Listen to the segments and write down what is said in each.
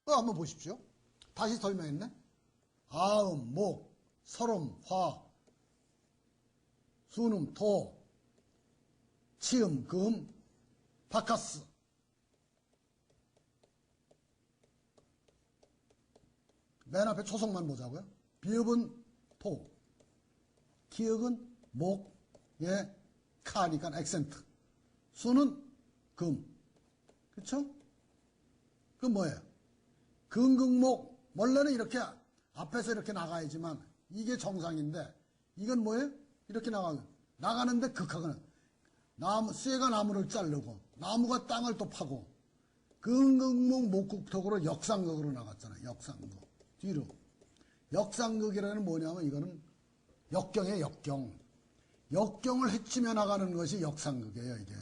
한번 보십시오. 다시 설명했네. 아음, 목, 설음, 화, 순음, 토, 치음, 금, 바카스. 맨 앞에 초성만 보자고요. 비읍은 토, 기역은 목, 예, 카니까 액센트. 수는 금. 그쵸? 그 뭐예요? 금극목, 원래는 이렇게 앞에서 이렇게 나가야지만 이게 정상인데 이건 뭐예요? 이렇게 나가는데 극하거는 쇠가 나무를 자르고 나무가 땅을 또 파고 금극목 목극턱으로 역상극으로 나갔잖아요. 역상극. 뒤로. 역상극이라는 뭐냐면 이거는 역경이에요. 역경. 역경을 헤치며 나가는 것이 역상극이에요. 이게.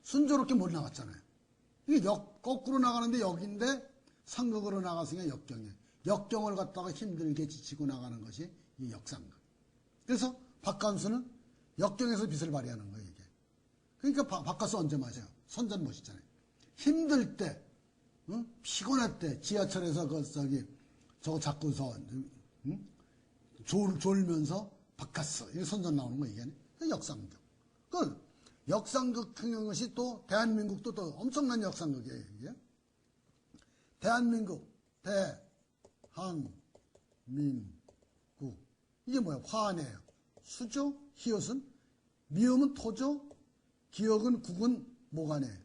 순조롭게 못 나갔잖아요. 이게 거꾸로 나가는데 여기인데 상극으로 나갔으니까 역경이에요. 역경을 갖다가 힘들게 지치고 나가는 것이 이 역상극. 그래서 박간수는 역경에서 빛을 발휘하는 거예요. 이게. 그러니까 박간수 언제 맞아요? 선전 멋있잖아요. 힘들 때, 피곤할 때 지하철에서 저거 잡고서 졸면서 박간수 이게 선전 나오는 거 이게 역상극. 그 역상극 같은 것이 또 대한민국도 또 엄청난 역상극이에요. 이게. 대한민국, 대한민국. 이게 뭐야? 화안이에요. 수죠? 히읗은? 미음은 토죠? 기역은 국은 목안이에요.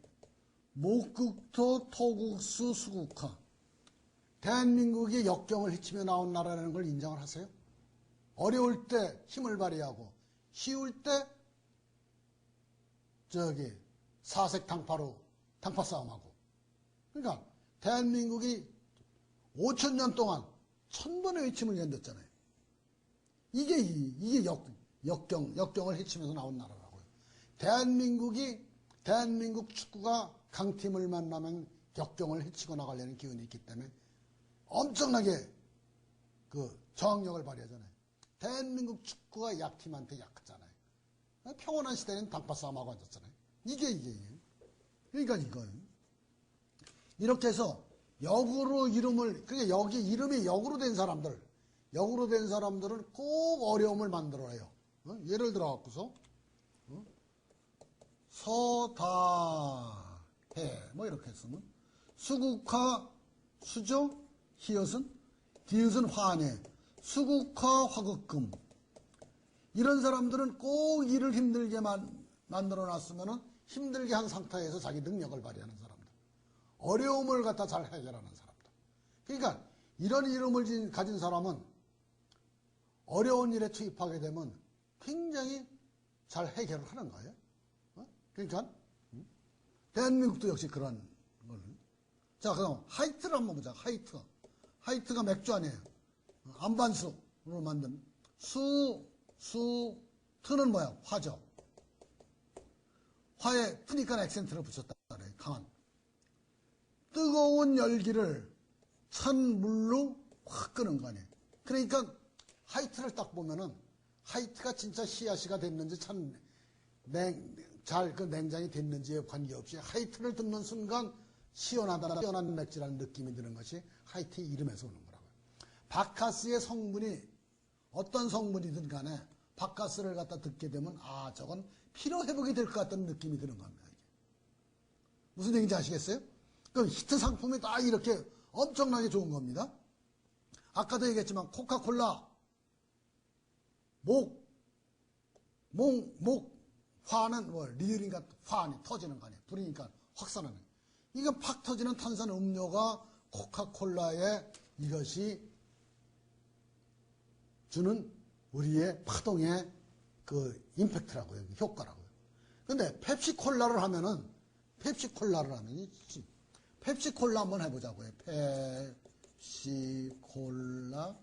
목극토, 토국수, 수국화. 대한민국이 역경을 헤치며 나온 나라라는 걸 인정을 하세요? 어려울 때 힘을 발휘하고, 쉬울 때 사색 당파로 당파 싸움하고. 그러니까 대한민국이 5,000년 동안 1000번의 외침을 견뎠잖아요. 이게 역경을 헤치면서 나온 나라라고요. 대한민국 축구가 강팀을 만나면 역경을 헤치고 나가려는 기운이 있기 때문에 엄청나게 저항력을 발휘하잖아요. 대한민국 축구가 약팀한테 약하잖아요. 평온한 시대는 당파 싸움하고 앉았잖아요. 이게. 그러니까 이거예요. 이렇게 해서 역으로 그러니까 여기 이름이 역으로 된 사람들은 꼭 어려움을 만들어요. 예를 들어 갖고서 서다해 뭐 이렇게 쓰면 수국화 수죠 히읗은 디귿은 화네 수국화 화극금 이런 사람들은 꼭 일을 힘들게 만들어 놨으면은 힘들게 한 상태에서 자기 능력을 발휘하는 사람들. 어려움을 갖다 잘 해결하는 사람들. 그러니까 이런 이름을 가진 사람은 어려운 일에 투입하게 되면 굉장히 잘 해결을 하는 거예요. 그러니까 대한민국도 역시 그런 걸. 자, 그럼 하이트를 한번 보자. 하이트가 맥주 아니에요. 안반수로 만든 트는 뭐야? 화죠. 화에 트니까 액센트를 붙였다 그래요. 강한. 뜨거운 열기를 찬 물로 확 끄는 거 아니에요. 그러니까 하이트를 딱 보면은 하이트가 진짜 씨앗이가 됐는지 그 냉장이 됐는지에 관계없이 하이트를 듣는 순간 시원한 맥주라는 느낌이 드는 것이 하이트 이름에서 오는 거라고요. 바카스의 성분이 어떤 성분이든 간에 바카스를 갖다 듣게 되면 저건 피로회복이 될 것 같다는 느낌이 드는 겁니다. 이게. 무슨 얘기인지 아시겠어요? 그럼 히트 상품이 다 이렇게 엄청나게 좋은 겁니다. 아까도 얘기했지만 코카콜라 화는 리을이니까 화니 터지는 거 아니에요. 불이니까 확산하는 거예요. 이거 팍 터지는 탄산 음료가 코카콜라의 이것이 주는 우리의 파동의 임팩트라고요. 효과라고요. 근데 펩시콜라를 하면은 펩시콜라 한번 해보자고요. 펩시콜라.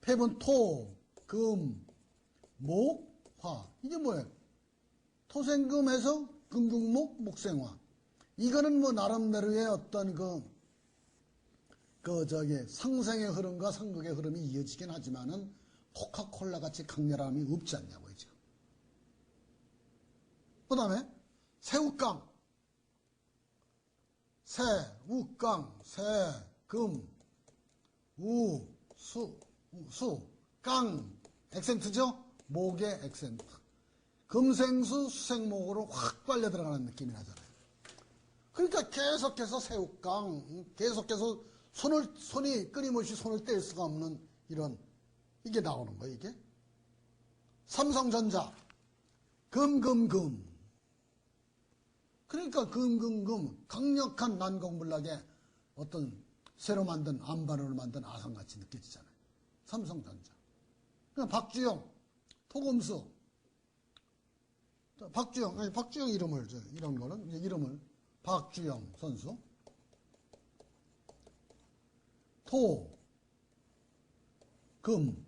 펩은 토, 금, 목, 화. 이게 뭐예요? 토생금에서 금극목, 목생화. 이거는 나름대로의 어떤 상생의 흐름과 상극의 흐름이 이어지긴 하지만은 코카콜라 같이 강렬함이 없지 않냐고요, 지금. 그 다음에 새우깡, 금, 우, 수, 깡, 액센트죠? 목의 액센트. 금생수, 수생목으로 확 빨려 들어가는 느낌이 나잖아요. 그러니까 계속해서 새우깡, 계속해서 손이 끊임없이 손을 뗄 수가 없는 이런, 이게 나오는 거예요, 이게. 삼성전자, 금. 그러니까 금, 강력한 난공불락의 어떤 새로 만든 안반으로 만든 아성같이 느껴지잖아요. 삼성전자. 그러니까 박주영, 토금수. 박주영 이름을, 이런 거는, 이름을, 박주영 선수. 토, 금,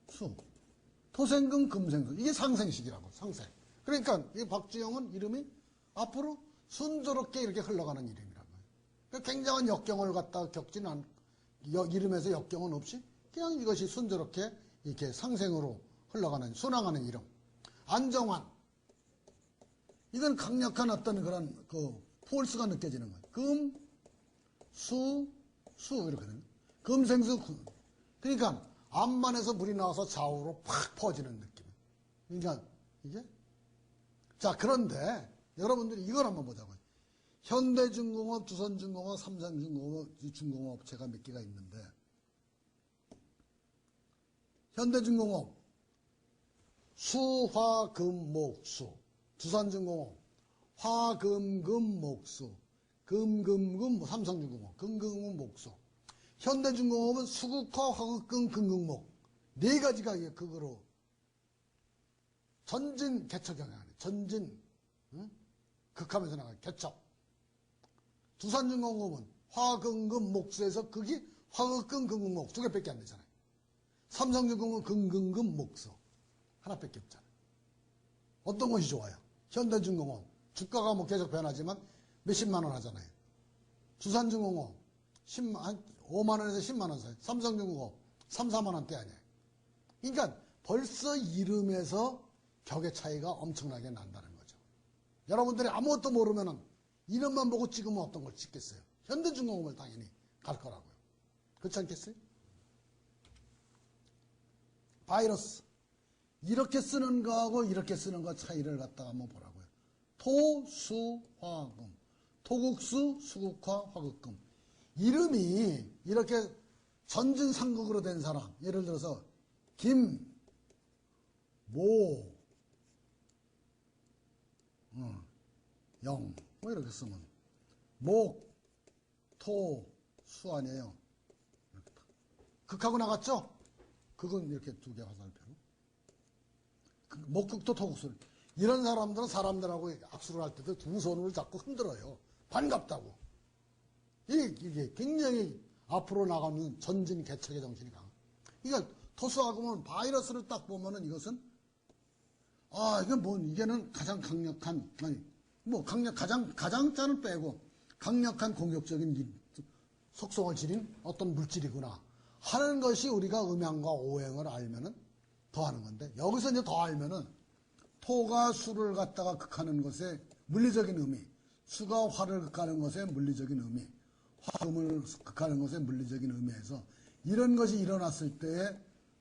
수. 토생금, 금생수. 이게 상생식이라고, 상생. 그러니까 이 박주영은 이름이 앞으로 순조롭게 이렇게 흘러가는 이름이라는 거예요. 그러니까 굉장한 역경을 갖다가 겪지는 않고, 이름에서 역경은 없이 그냥 이것이 순조롭게 이렇게 상생으로 흘러가는, 순항하는 이름. 안정환. 이건 강력한 어떤 그런 폴스가 느껴지는 거예요. 금, 수 이렇게 되는 거예요. 금생수. 그러니까 앞만에서 물이 나와서 좌우로 팍 퍼지는 느낌. 그러니까 이게. 자, 그런데 여러분들이 이걸 한번 보자고요. 현대중공업, 두산중공업, 삼성중공업, 중공업 업체가 몇 개가 있는데, 현대중공업 수, 화, 금, 목, 수. 두산중공업 화, 금, 금, 목, 수. 삼성중공업 금, 목, 수. 현대중공업은 수국화, 화극금, 금극목. 네 가지가 그거로 전진 개척 경향하네. 전진, 응? 극하면서 나가요. 개척. 두산중공업은 화금금 목수에서 극이 화극금, 금극목 두 개밖에 안 되잖아요. 삼성중공업은 금금금 목수 하나밖에 없잖아요. 어떤 것이 좋아요? 현대중공업 주가가 뭐 계속 변하지만 몇십만 원 하잖아요. 두산중공업 5만 원에서 10만 원 사이. 삼성중공업 3, 4만 원대 아니에요. 그러니까 벌써 이름에서 격의 차이가 엄청나게 난다는 거죠. 여러분들이 아무것도 모르면은 이름만 보고 찍으면 어떤 걸 찍겠어요? 현대중공업을 당연히 갈 거라고요. 그렇지 않겠어요? 바이러스. 이렇게 쓰는 거하고 이렇게 쓰는 거 차이를 갖다가 한번 보라고요. 토, 수, 화, 금. 토국수, 수국화, 화극금. 이름이 이렇게 전진상극으로 된 사람. 예를 들어서 김, 모, 영. 뭐 이렇게 쓰면 목, 토, 수 아니에요. 이렇게 극하고 나갔죠? 극은 이렇게 두 개 화살표로. 목극도 토국수. 이런 사람들은 사람들하고 악수를 할 때도 두 손을 잡고 흔들어요. 반갑다고. 이게 굉장히 앞으로 나가는 전진 개척의 정신이 강해요. 그러니까 토수하고 보면 바이러스를 딱 보면은 이것은 이건 뭐 이게는 가장 강력한 가장자는 빼고 강력한 공격적인 속성을 지닌 어떤 물질이구나 하는 것이 우리가 음양과 오행을 알면은 더 하는 건데, 여기서 이제 더 알면은 토가 수를 갖다가 극하는 것의 물리적인 의미, 수가 화를 극하는 것의 물리적인 의미, 화금을 극하는 것의 물리적인 의미에서 이런 것이 일어났을 때의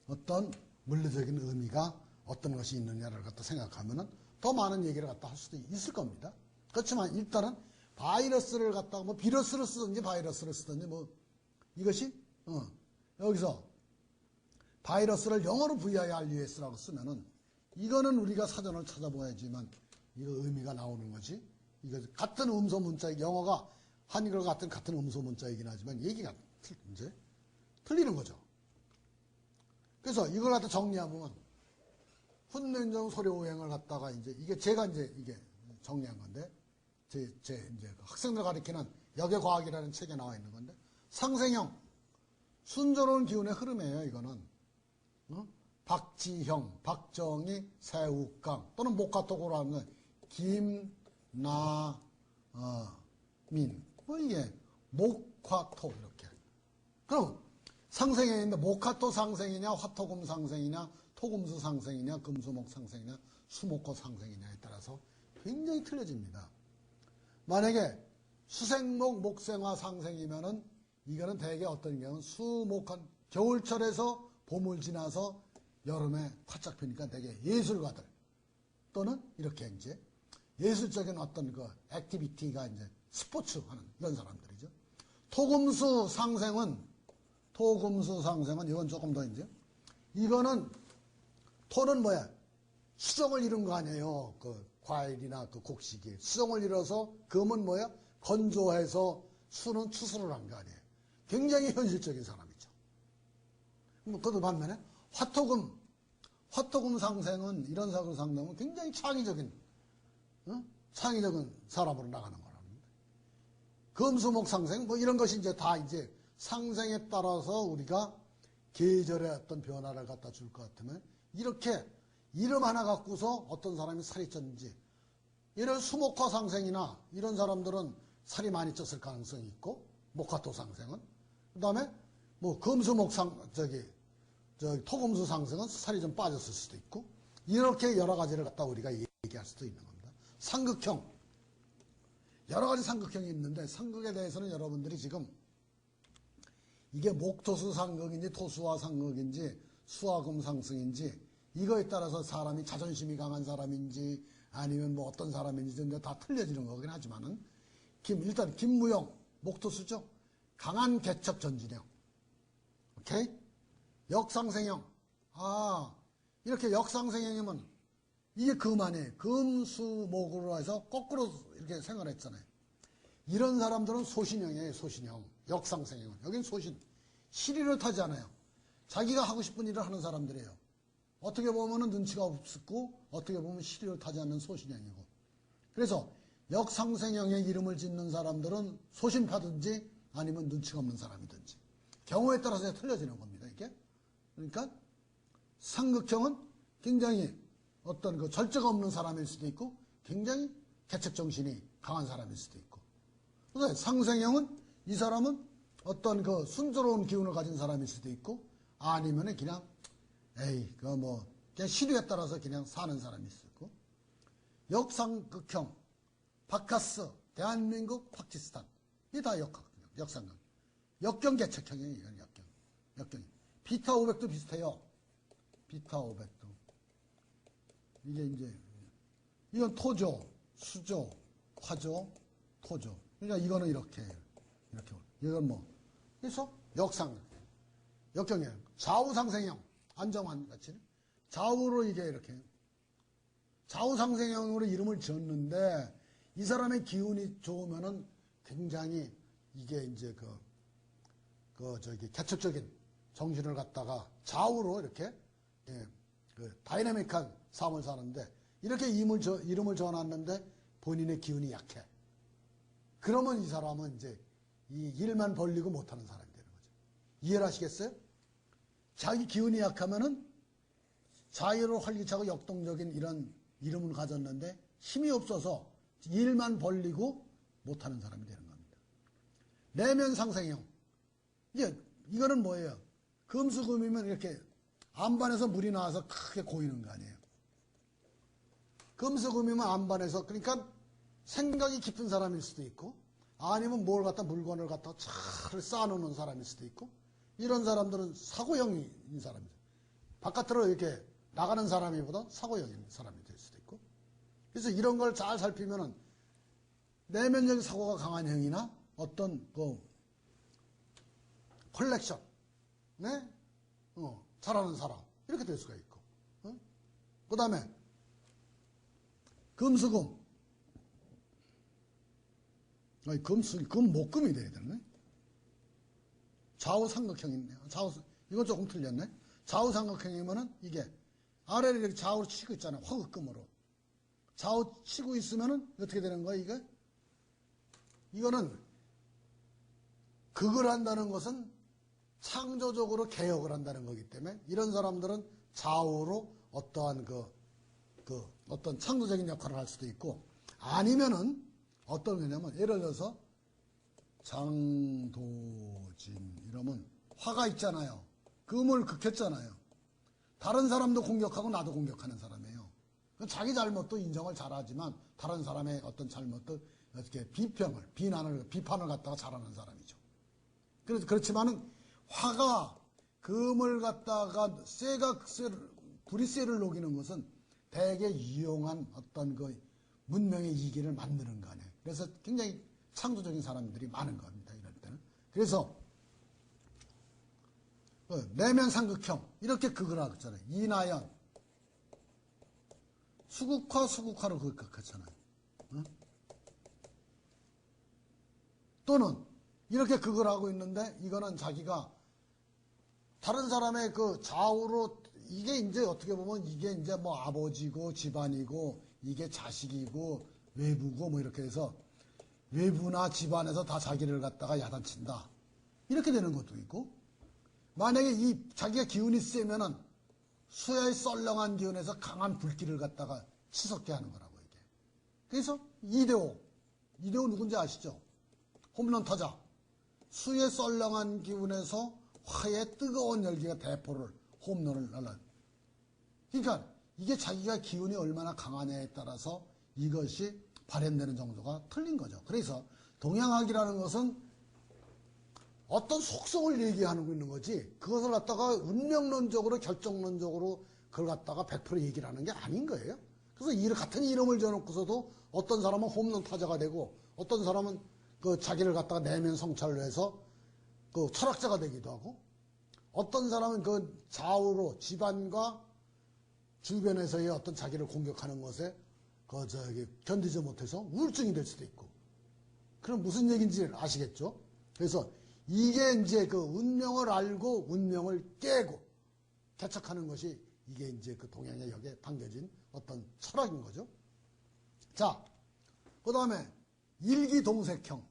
어떤 물리적인 의미가 어떤 것이 있느냐를 갖다 생각하면은 더 많은 얘기를 갖다 할 수도 있을 겁니다. 그렇지만 일단은 바이러스를 갖다가 뭐 비러스를 쓰든지 바이러스를 쓰든지 뭐 이것이 여기서 바이러스를 영어로 VIRUS라고 쓰면은 이거는 우리가 사전을 찾아봐야지만 이거 의미가 나오는 거지. 이거 같은 음소 문자, 영어가 한글과 같은 음소 문자이긴 하지만 얘기가 이제 틀리는 거죠. 그래서 이걸 갖다 정리하면 훈련정 소리오행을 갖다가 이게 제가 이게 정리한 건데 제 이제 학생들 가르치는 역의과학이라는 책에 나와 있는 건데 상생형 순조로운 기운의 흐름이에요. 이거는 박지형, 박정희, 새우깡 또는 목화토고로 하는 김, 나, 민 뭐 이게 목화토 이렇게. 그럼 상생형인데 목화토 상생이냐 화토금 상생이냐 토금수 상생이냐 금수목 상생이냐 수목화 상생이냐에 따라서 굉장히 틀려집니다. 만약에 수생목, 목생화, 상생이면은 이거는 대개 어떤 경우는 수목한 겨울철에서 봄을 지나서 여름에 활짝 피니까 대개 예술가들 또는 이렇게 이제 예술적인 어떤 그 액티비티가 이제 스포츠 하는 이런 사람들이죠. 토금수 상생은 이건 조금 더 이제 이거는 토는 뭐야? 수정을 이룬 거 아니에요. 그 과일이나 그 곡식이 수정을 이뤄서 금은 뭐야? 건조해서 수는 추수를 한 거 아니에요. 굉장히 현실적인 사람이죠. 그것도 반면에 화토금 상생은 이런 사람으로 상담은 굉장히 창의적인 사람으로 나가는 거랍니다. 금수목 상생 뭐 이런 것이 이제 다 이제 상생에 따라서 우리가 계절의 어떤 변화를 갖다 줄 것 같으면 이렇게 이름 하나 갖고서 어떤 사람이 살이 쪘는지 이런 수목화 상생이나 이런 사람들은 살이 많이 쪘을 가능성이 있고 목화토 상생은 그 다음에 뭐 금수목 토금수 상생은 살이 좀 빠졌을 수도 있고 이렇게 여러 가지를 갖다 우리가 얘기할 수도 있는 겁니다. 상극형 여러 가지 상극형이 있는데 상극에 대해서는 여러분들이 지금 이게 목토수 상극인지 토수화 상극인지 수화금 상승인지 이거에 따라서 사람이 자존심이 강한 사람인지 아니면 뭐 어떤 사람인지 다 틀려지는 거긴 하지만은 일단 김무용 목토수죠. 강한 개척 전진형. 오케이? 역상생형. 이렇게 역상생형이면 이게 금아니에요. 금수목으로 해서 거꾸로 이렇게 생활했잖아요. 이런 사람들은 소신형이에요. 소신형. 역상생형은. 여긴 소신. 시리를 타지 않아요. 자기가 하고 싶은 일을 하는 사람들이에요. 어떻게 보면 눈치가 없고 어떻게 보면 시리를 타지 않는 소신형이고. 그래서 역상생형의 이름을 짓는 사람들은 소신파든지 아니면 눈치가 없는 사람이든지 경우에 따라서 틀려지는 겁니다. 이게. 그러니까 상극형은 굉장히 어떤 그 절제가 없는 사람일 수도 있고 굉장히 개척정신이 강한 사람일 수도 있고. 그래서 상생형은 이 사람은 어떤 그 순조로운 기운을 가진 사람일 수도 있고 아니면은 그냥 그냥 시류에 따라서 그냥 사는 사람일 수도 있고. 역상극형 바카스 대한민국 파키스탄 이게 다 역상극 역경 개척형이에요. 이건 역경 비타 500도 비슷해요. 비타 500도 이게 이제 이건 토조 수조 화조 토조 그러니까 이거는 이렇게 이건 뭐 그래서 역경이에요. 좌우상생형 안정환 같이 좌우로 이게 이렇게 좌우상생형으로 이름을 지었는데 이 사람의 기운이 좋으면은 굉장히 이게 이제 개척적인 정신을 갖다가 좌우로 이렇게 다이내믹한 삶을 사는데 이렇게 이름을 정해놨는데 본인의 기운이 약해. 그러면 이 사람은 이제 이 일만 벌리고 못하는 사람이 되는 거죠. 이해를 하시겠어요? 자기 기운이 약하면은 자유로 활기차고 역동적인 이런 이름을 가졌는데 힘이 없어서 일만 벌리고 못하는 사람이 되는 겁니다. 내면상생형. 이거는 뭐예요? 금수금이면 이렇게 안반에서 물이 나와서 크게 고이는 거 아니에요. 금수금이면 안반에서 그러니까 생각이 깊은 사람일 수도 있고 아니면 물건을 갖다 차를 쌓아놓는 사람일 수도 있고 이런 사람들은 사고형인 사람이죠. 바깥으로 이렇게 나가는 사람이보다 사고형인 사람이 될 수도 있고 그래서 이런 걸 잘 살피면은 내면적인 사고가 강한 형이나 어떤 컬렉션 잘하는 사람 이렇게 될 수가 있고 그 다음에 금수금 목금이 돼야 되네. 좌우삼각형이네요. 이건 조금 틀렸네. 좌우삼각형이면은 이게 아래를 이렇게 좌우로 치고 있잖아요. 화극금으로. 좌우 치고 있으면은 어떻게 되는 거야, 이게? 이거는 극을 한다는 것은 창조적으로 개혁을 한다는 거기 때문에 이런 사람들은 좌우로 어떠한 어떤 창조적인 역할을 할 수도 있고 아니면은 어떤 거냐면 예를 들어서 장도진 이러면 화가 있잖아요. 금을 극했잖아요. 다른 사람도 공격하고 나도 공격하는 사람이에요. 자기 잘못도 인정을 잘하지만 다른 사람의 어떤 잘못도 어떻게 비판을 갖다가 잘하는 사람이죠. 그래서 그렇지만은 화가 금을 갖다가 불이 쇠를 녹이는 것은 대개 유용한 어떤 그 문명의 이기를 만드는 거 아니에요. 그래서 굉장히 창조적인 사람들이 많은 겁니다. 이럴 때는. 그래서 내면 상극형 이렇게 극을 하잖아요. 이나연 수국화로 극하잖아요. 응? 또는 이렇게 극을 하고 있는데 이거는 자기가 다른 사람의 그 좌우로 이게 이제 어떻게 보면 이게 이제 뭐 아버지고 집안이고 이게 자식이고 외부고 뭐 이렇게 해서 외부나 집안에서 다 자기를 갖다가 야단친다. 이렇게 되는 것도 있고 만약에 이 자기가 기운이 세면은 수야의 썰렁한 기운에서 강한 불길을 갖다가 치솟게 하는 거라고 이게. 그래서 이대호 누군지 아시죠? 홈런 타자. 수의 썰렁한 기운에서 화의 뜨거운 열기가 대포를 홈런을 날라. 그러니까 이게 자기가 기운이 얼마나 강하냐에 따라서 이것이 발현되는 정도가 틀린 거죠. 그래서 동양학이라는 것은 어떤 속성을 얘기하는 거 있는 거지 그것을 갖다가 운명론적으로 결정론적으로 그걸 갖다가 100% 얘기를 하는 게 아닌 거예요. 그래서 같은 이름을 지어놓고서도 어떤 사람은 홈런 타자가 되고 어떤 사람은 그 자기를 갖다가 내면 성찰을 해서 그 철학자가 되기도 하고 어떤 사람은 그 좌우로 집안과 주변에서의 어떤 자기를 공격하는 것에 견디지 못해서 우울증이 될 수도 있고. 그럼 무슨 얘기인지 아시겠죠? 그래서 이게 이제 그 운명을 알고 운명을 깨고 개척하는 것이 이게 이제 그 동양의 역에 담겨진 어떤 철학인 거죠. 자, 그 다음에 일기동색형,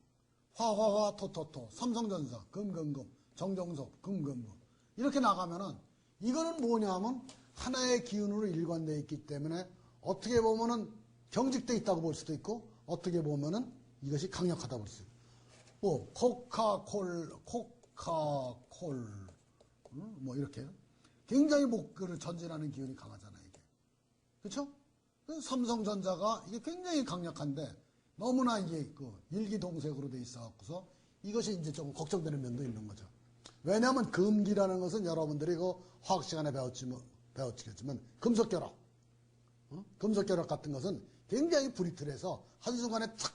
화화화 토토토, 삼성전자, 금금금, 정정석, 금금금 이렇게 나가면은 이거는 뭐냐면 하나의 기운으로 일관되어 있기 때문에 어떻게 보면은 경직되어 있다고 볼 수도 있고 어떻게 보면은 이것이 강력하다고 볼 수도 있고 뭐 코카콜 뭐 이렇게 굉장히 목표를 전진하는 기운이 강하잖아요 이게. 그렇죠? 삼성전자가 이게 굉장히 강력한데 너무나 이게 그 일기동색으로 돼 있어 갖고서 이것이 이제 조금 걱정되는 면도 있는 거죠. 왜냐하면 금기라는 것은 여러분들이 그 화학 시간에 배웠겠지만 금속결합, 금속결합 같은 것은 굉장히 불이틀해서 한순간에 탁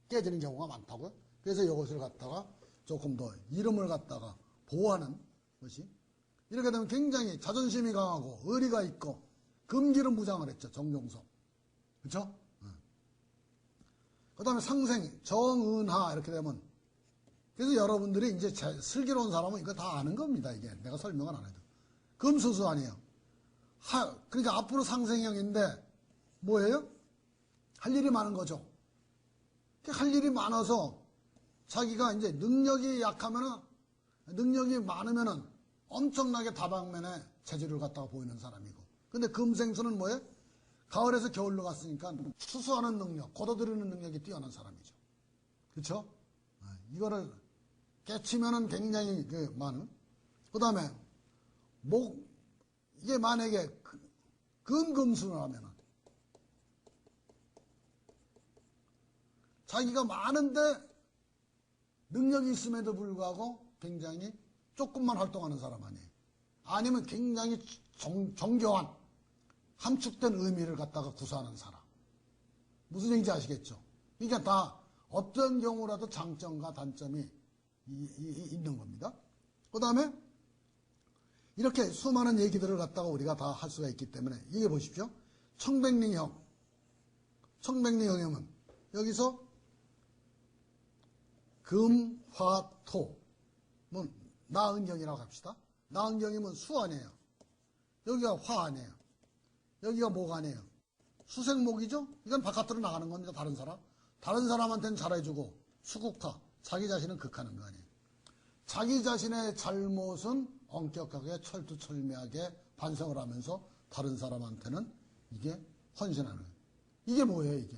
깨지는 경우가 많다고요. 그래서 이것을 갖다가 조금 더 이름을 갖다가 보호하는 것이 이렇게 되면 굉장히 자존심이 강하고 의리가 있고 금기를 무장을 했죠. 정종섭. 그렇죠? 그 다음에 상생, 정은하 이렇게 되면 그래서 여러분들이 이제 슬기로운 사람은 이거 다 아는 겁니다. 이게 내가 설명을 안 해도. 금수수 아니에요. 그러니까 앞으로 상생형인데 뭐예요? 할 일이 많은 거죠. 할 일이 많아서 자기가 이제 능력이 많으면은 엄청나게 다방면에 재주를 갖다가 보이는 사람이고. 근데 금생수는 뭐예요? 가을에서 겨울로 갔으니까 추수하는 능력, 걷어들이는 능력이 뛰어난 사람이죠. 그렇죠? 이거를 깨치면은 굉장히 많은. 그 다음에 이게 만약에 금금수라면은 자기가 많은데 능력이 있음에도 불구하고 굉장히 조금만 활동하는 사람 아니에요. 아니면 굉장히 정교한 함축된 의미를 갖다가 구사하는 사람. 무슨 얘기인지 아시겠죠? 그러니까 다 어떤 경우라도 장점과 단점이 있는 겁니다. 그 다음에 이렇게 수많은 얘기들을 갖다가 우리가 다 할 수가 있기 때문에 이게 보십시오. 청백리형. 청백리형이면 여기서 금, 화, 토. 뭐 나은경이라고 합시다. 나은경이면 수 아니에요. 여기가 화 아니에요. 여기가 목 아니에요. 수생목이죠? 이건 바깥으로 나가는 겁니다. 다른 사람. 다른 사람한테는 잘해주고 수국화. 자기 자신은 극하는 거 아니에요. 자기 자신의 잘못은 엄격하게 철두철미하게 반성을 하면서 다른 사람한테는 이게 헌신하는 거예요. 이게 뭐예요 이게?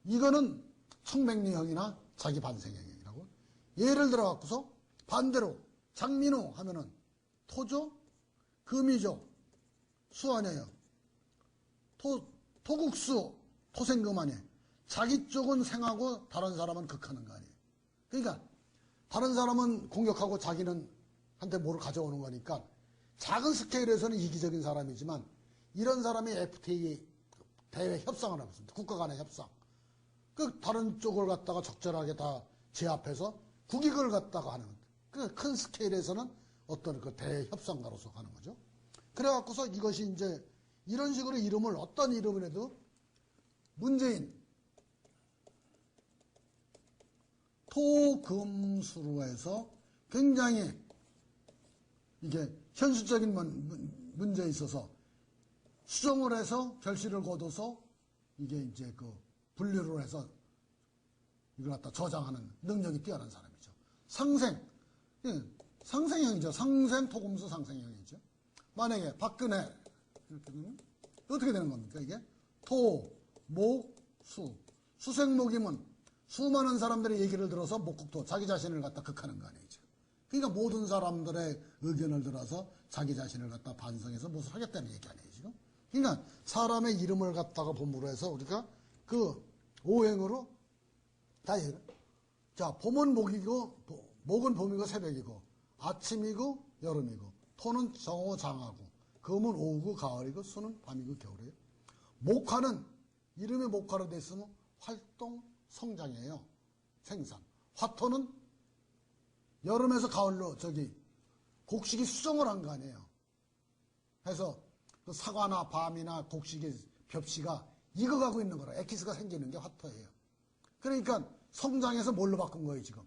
이거는 청백리형이나 자기 반성형이라고. 예를 들어 갖고서 반대로 장민호 하면은 토죠? 금이죠? 수 아니에요. 토국수, 토생금 아니에요. 자기 쪽은 생하고 다른 사람은 극하는 거 아니에요. 그러니까 다른 사람은 공격하고 자기는 한테 뭐를 가져오는 거니까 작은 스케일에서는 이기적인 사람이지만 이런 사람이 FTA 대외 협상을 하고 있습니다. 국가 간의 협상. 그 다른 쪽을 갖다가 적절하게 다 제압해서 국익을 갖다가 하는 그 큰 스케일에서는 어떤 그 대협상가로서 하는 거죠. 그래갖고서 이것이 이제 이런 식으로 이름을 어떤 이름을 해도 문재인 토금수로 해서 굉장히 이게 현실적인 문제에 있어서 수정을 해서 결실을 거둬서 이게 이제 그 분류를 해서 이걸 갖다 저장하는 능력이 뛰어난 사람이죠. 상생, 상생형이죠. 상생 토금수 상생형이죠. 만약에 박근혜 이렇게 되면 어떻게 되는 겁니까? 이게 토, 목, 수. 수생목이면 수많은 사람들의 얘기를 들어서 목국토, 자기 자신을 갖다 극하는 거 아니죠. 그러니까 모든 사람들의 의견을 들어서 자기 자신을 갖다 반성해서 무엇을 하겠다는 얘기 아니에요, 지금? 그러니까 사람의 이름을 갖다가 본부로 해서 우리가 그 오행으로 다 해요. 자, 봄은 목이고, 목은 봄이고 새벽이고, 아침이고, 여름이고, 토는 정오 장하고, 금은 오후고, 가을이고, 수는 밤이고, 겨울이에요. 목화는, 이름이 목화로 돼 있으면 활동, 성장이에요. 생산. 화토는 여름에서 가을로 곡식이 수정을 한 거 아니에요. 그래서 그 사과나 밤이나 곡식의 벽시가 익어가고 있는 거라 엑기스가 생기는 게 화토예요. 그러니까 성장해서 뭘로 바꾼 거예요, 지금?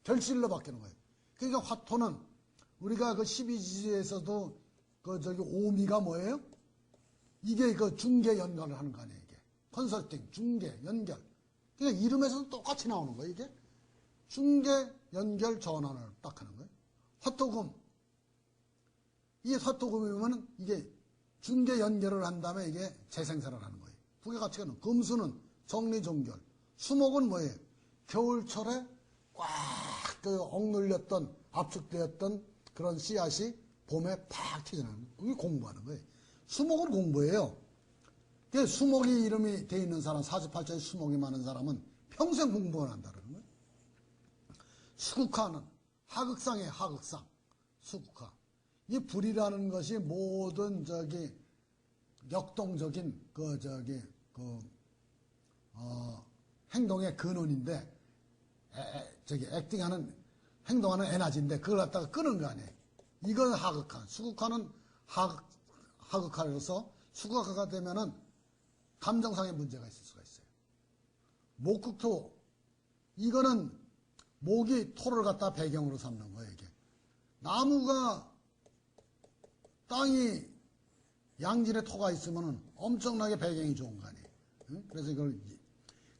결실로 바뀌는 거예요. 그러니까 화토는 우리가 그 12지에서도 오미가 뭐예요? 이게 그 중개 연결을 하는 거 아니에요, 이게. 컨설팅, 중개, 연결. 그러니까 이름에서는 똑같이 나오는 거예요, 이게. 중개, 연결, 전환을 딱 하는 거예요. 화토금. 이게 화토금이면 이게 중개 연결을 한 다음에 이게 재생산을 하는 거예요. 두 개 같이 가는. 금수는 정리종결. 수목은 뭐예요? 겨울철에 꽉 억눌렸던, 압축되었던 그런 씨앗이 봄에 팍 튀어나오는 거예요. 그게 공부하는 거예요. 수목은 공부예요. 수목이 이름이 돼 있는 사람, 48자에 수목이 많은 사람은 평생 공부를 한다는 거예요. 수국화는 하극상이에요, 하극상. 수국화. 이 불이라는 것이 모든 역동적인 행동의 근원인데, 행동하는 에너지인데, 그걸 갖다가 끄는 거 아니에요. 이건 하극화. 수국화는 하극화로서 수국화가 되면은 감정상의 문제가 있을 수가 있어요. 목국토. 이거는 목이 토를 갖다 배경으로 삼는 거예요, 이게. 나무가, 땅이 양질의 토가 있으면은 엄청나게 배경이 좋은 거 아니에요. 응? 그래서 이걸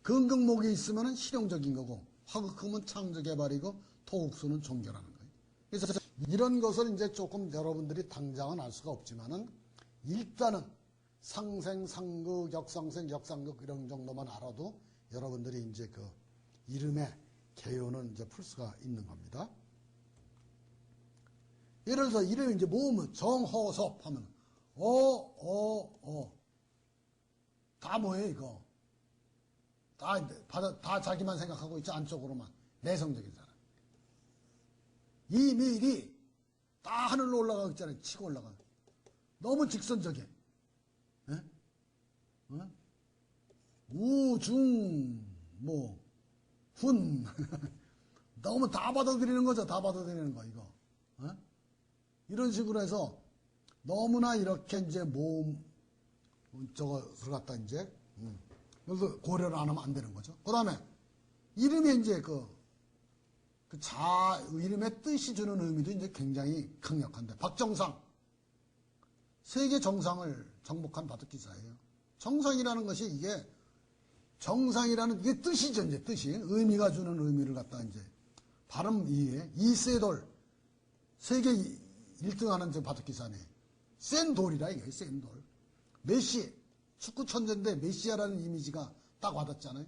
근극목이 있으면은 실용적인 거고, 화극금은 창조개발이고, 토국수는 종결하는 거예요. 그래서 이런 것을 이제 조금 여러분들이 당장은 알 수가 없지만은 일단은 상생, 상극, 역상생, 역상극 이런 정도만 알아도 여러분들이 이제 그 이름의 개요는 이제 풀 수가 있는 겁니다. 예를 들어서 이름이 이제 모으면 정허섭 하면 다 뭐예요, 이거? 다 자기만 생각하고 있지, 안쪽으로만. 내성적인 사람. 이밀이 다 하늘로 올라가고 있잖아요. 치고 올라가. 너무 직선적이에요. 예? 어? 우중, 훈. 너무 다 받아들이는 거죠. 다 받아들이는 거, 이거. 어? 이런 식으로 해서 너무나 이렇게 이제 저것을 갖다 이제, 그래서 고려를 안 하면 안 되는 거죠. 그 다음에, 이름에 이제 이름의 뜻이 주는 의미도 이제 굉장히 강력한데, 박정상. 세계 정상을 정복한 바둑기사예요. 정상이라는 것이 이게, 정상이라는 이게 뜻이죠, 이제 뜻이. 의미가 주는 의미를 갖다 이제. 발음 이해. 이세돌. 세계 1등 하는 바둑기사네. 센 돌이라 이게, 센 돌. 메시. 축구 천재인데 메시아라는 이미지가 딱 와닿잖아요.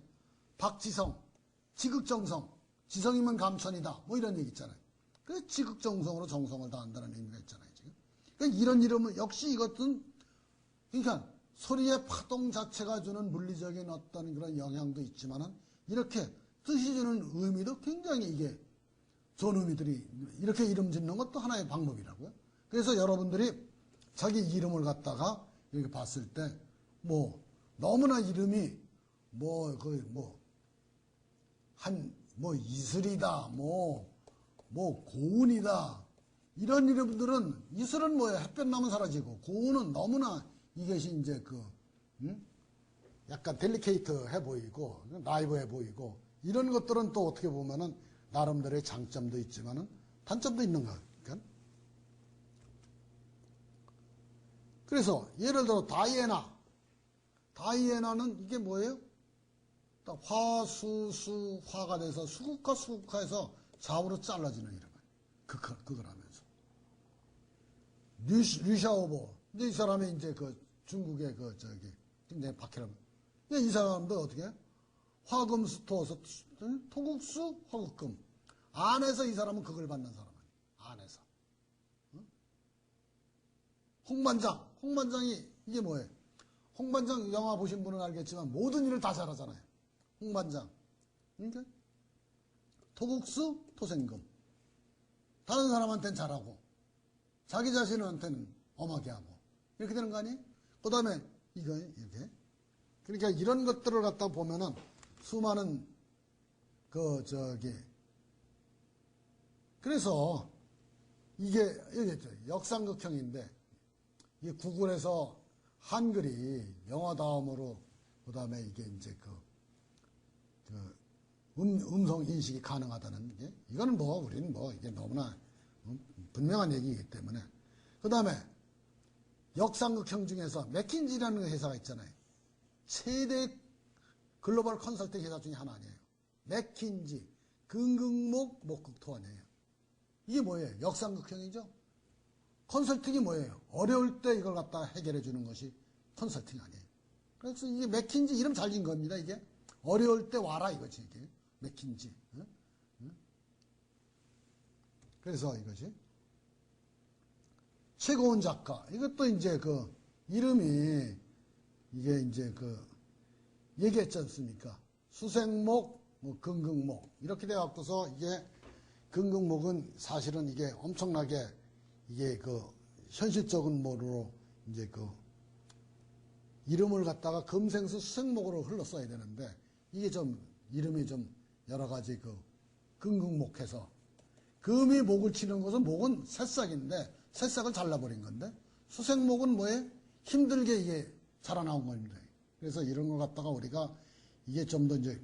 박지성. 지극정성. 지성이면 감천이다. 뭐 이런 얘기 있잖아요. 그래서 지극정성으로 정성을 다한다는 의미가 있잖아요, 지금. 그러니까 이런 이름은 역시 이것은, 그러니까 소리의 파동 자체가 주는 물리적인 어떤 그런 영향도 있지만은 이렇게 뜻이 주는 의미도 굉장히 이게 좋은 의미들이 이렇게 이름 짓는 것도 하나의 방법이라고요. 그래서 여러분들이 자기 이름을 갖다가 이렇게 봤을 때 뭐 너무나 이름이 뭐 이슬이다 뭐 고운이다 이런 이름들은 이슬은 뭐예요? 햇볕 나면 사라지고 고운은 너무나 이것이 이제 약간 델리케이트해 보이고 나이브해 보이고 이런 것들은 또 어떻게 보면은 나름대로의 장점도 있지만은 단점도 있는 거예요. 그러니까. 그래서 예를 들어 다이애나는 이게 뭐예요? 화수수 화가 돼서 수국화 수국화해서 좌우로 잘라지는 이름이에요. 그걸 하면서 류샤오보 이제 이 사람이 이제 중국의 굉장히 박해람 이 사람도 어떻게 해요? 화금수 토국수 화국금 안에서 이 사람은 그걸 받는 사람 아니에요. 안에서 홍반장이 이게 뭐예요? 홍반장 영화 보신 분은 알겠지만 모든 일을 다 잘하잖아요. 홍반장 그러니까 토국수 토생금 다른 사람한테는 잘하고 자기 자신한테는 엄하게 하고 이렇게 되는 거 아니에요? 그 다음에 이거 이렇게 그러니까 이런 것들을 갖다 보면은 수많은 그래서 이게 역상극형인데 이 구글에서 한글이 영어 다음으로 그다음에 이게 이제 음성 인식이 가능하다는 게 이거는 우리는 이게 너무나 분명한 얘기이기 때문에 그다음에 역상극형 중에서 맥킨지라는 회사가 있잖아요. 최대 글로벌 컨설팅 회사 중에 하나 아니에요. 맥킨지 근극목 목극토 아니에요. 이게 뭐예요? 역상극형이죠. 컨설팅이 뭐예요? 어려울 때 이걸 갖다 해결해 주는 것이 컨설팅 아니에요. 그래서 이게 맥킨지 이름 잘 진 겁니다. 이게 어려울 때 와라 이거지 이게 맥킨지. 그래서 이것이 최고운 작가 이것도 이제 이름이 이게 이제 얘기했지 않습니까? 수생목, 근극목 이렇게 돼 갖고서 이게 근극목은 사실은 이게 엄청나게 이게 현실적인 모로 이제 이름을 갖다가 금생수 수생목으로 흘렀어야 되는데 이게 좀 이름이 좀 여러 가지 근극목해서 금이 목을 치는 것은 목은 새싹인데 새싹을 잘라버린 건데 수생목은 뭐예요? 힘들게 이게 자라나온 겁니다. 그래서 이런 걸 갖다가 우리가 이게 좀 더 이제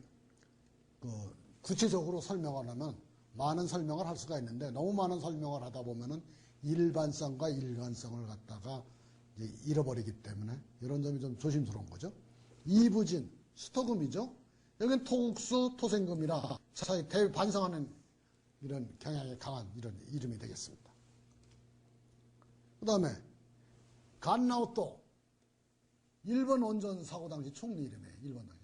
구체적으로 설명을 하면 많은 설명을 할 수가 있는데 너무 많은 설명을 하다 보면은 일반성과 일관성을 갖다가 이제 잃어버리기 때문에 이런 점이 좀 조심스러운 거죠. 이부진, 수토금이죠. 여기는 토국수, 토생금이라 차라리 대반성하는 이런 경향이 강한 이런 이름이 되겠습니다. 그 다음에 간나오토 일본 원전 사고 당시 총리 이름이에요. 일본 당시.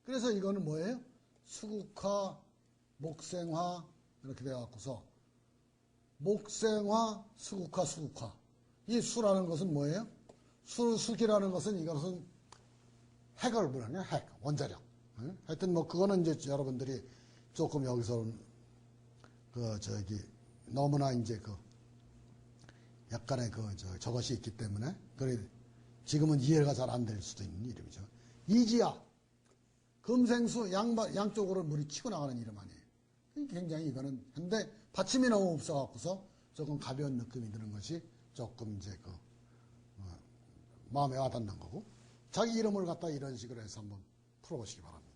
그래서 이거는 뭐예요? 수국화, 목생화 이렇게 돼갖고서 목생화, 수국화, 수국화. 이 수라는 것은 뭐예요? 수기라는 것은 이것은 핵을 부르냐 핵, 원자력. 하여튼 그거는 이제 여러분들이 조금 여기서 너무나 이제 약간의 저것이 있기 때문에 그래 지금은 이해가 잘 안 될 수도 있는 이름이죠. 이지아 금생수 양쪽으로 물이 치고 나가는 이름 아니에요. 굉장히 이거는 근데 받침이 너무 없어갖고서 조금 가벼운 느낌이 드는 것이 조금 이제 마음에 와닿는 거고 자기 이름을 갖다 이런 식으로 해서 한번 풀어보시기 바랍니다.